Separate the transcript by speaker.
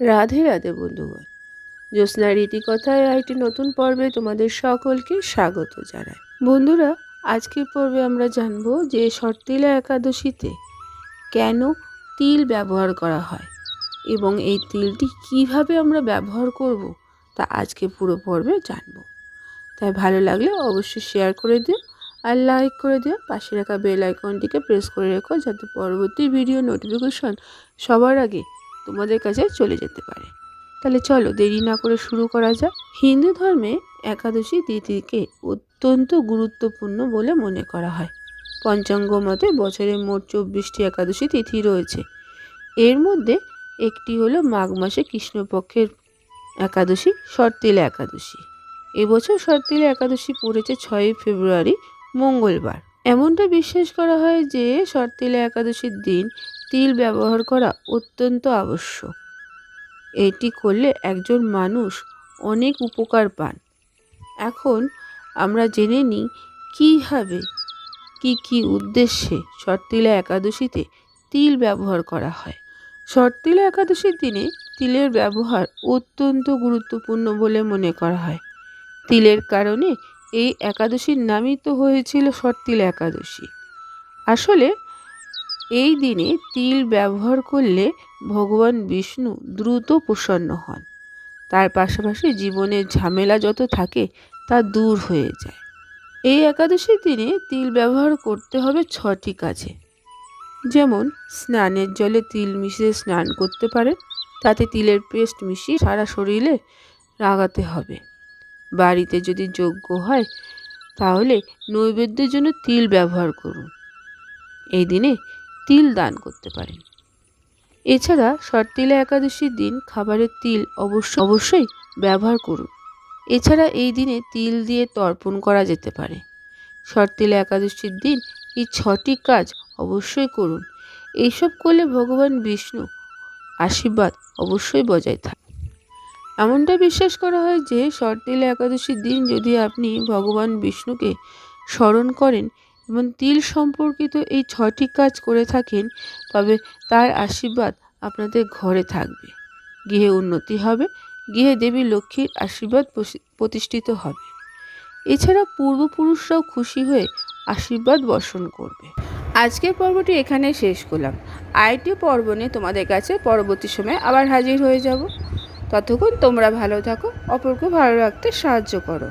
Speaker 1: রাধে রাধে বন্ধুগণ, জ্যোৎস্না রীতিকথায় একটি নতুন পর্বে তোমাদের সকলকে স্বাগত জানাই। বন্ধুরা, আজকের পর্বে আমরা জানব যে সর্তিলা একাদশীতে কেন তিল ব্যবহার করা হয় এবং এই তিলটি কিভাবে আমরা ব্যবহার করব তা আজকে পুরো পর্বে জানব। তাই ভালো লাগলে অবশ্যই শেয়ার করে দিও আর লাইক করে দিও। পাশে রাখা বেল আইকনটিকে প্রেস করে রেখো যাতে পরবর্তী ভিডিও নোটিফিকেশন সবার আগে তোমাদের কাছে চলে যেতে পারে। তাহলে চলো দেরি না করে শুরু করা যাক। হিন্দু ধর্মে একাদশী তিথিকে অত্যন্ত গুরুত্বপূর্ণ বলে মনে করা হয়। পঞ্চাঙ্গ মতে বছরে মোট 24টি একাদশী তিথি রয়েছে। এর মধ্যে একটি হলো মাঘ মাসে কৃষ্ণপক্ষের একাদশী, সর্তিলা একাদশী। এবছর সর্তিলা একাদশী পড়েছে 6 ফেব্রুয়ারি, মঙ্গলবার। এমনটা বিশ্বাস করা হয় যে সর্তিলা একাদশীর দিন তিল ব্যবহার করা অত্যন্ত আবশ্যক। এটি করলে একজন মানুষ অনেক উপকার পান। এখন আমরা জেনে নিই কীভাবে কি উদ্দেশ্যে সর্তিলা একাদশীতে তিল ব্যবহার করা হয়। সর্তিলা একাদশীর দিনে তিলের ব্যবহার অত্যন্ত গুরুত্বপূর্ণ বলে মনে করা হয়। তিলের কারণে এই একাদশীর নামই তো হয়েছিল সর্তিলা একাদশী। আসলে এই দিনে তিল ব্যবহার করলে ভগবান বিষ্ণু দ্রুত প্রসন্ন হন। তার পাশাপাশি জীবনের ঝামেলা যত থাকে তা দূর হয়ে যায়। এই একাদশীর দিনে তিল ব্যবহার করতে হবে 6টি কাজে। যেমন স্নানের জলে তিল মিশিয়ে স্নান করতে পারেন, তাতে তিলের পেস্ট মিশিয়ে সারা শরীরে লাগাতে হবে। বাড়িতে যদি যজ্ঞ হয় তাহলে নৈবেদ্যের জন্য তিল ব্যবহার করুন। এই দিনে তিল দান করতে পারেন। এছাড়া সর্তিলা একাদশীর দিন খাবারের তিল অবশ্যই ব্যবহার করুন। এছাড়া এই দিনে তিল দিয়ে তর্পণ করা যেতে পারে। সর্তিলা একাদশীর দিন এই 6টি কাজ অবশ্যই করুন। এইসব করলে ভগবান বিষ্ণু আশীর্বাদ অবশ্যই বজায় থাকে। এমনটা বিশ্বাস করা হয় যে সর্তিলা একাদশীর দিন যদি আপনি ভগবান বিষ্ণুকে স্মরণ করেন এবং তিল সম্পর্কিত এই 6টি কাজ করে থাকেন, তবে তার আশীর্বাদ আপনাদের ঘরে থাকবে, গৃহে উন্নতি হবে, গৃহে দেবী লক্ষ্মীর আশীর্বাদ প্রতিষ্ঠিত হবে। এছাড়া পূর্বপুরুষরাও খুশি হয়ে আশীর্বাদ বর্ষণ করবে। আজকের পর্বটি এখানে শেষ করলাম। আরেকটি পর্ব নিয়ে তোমাদের কাছে পরবর্তী সময়ে আবার হাজির হয়ে যাব। ততক্ষণ তোমরা ভালো থাকো, অপরকে ভালো রাখতে সাহায্য করো।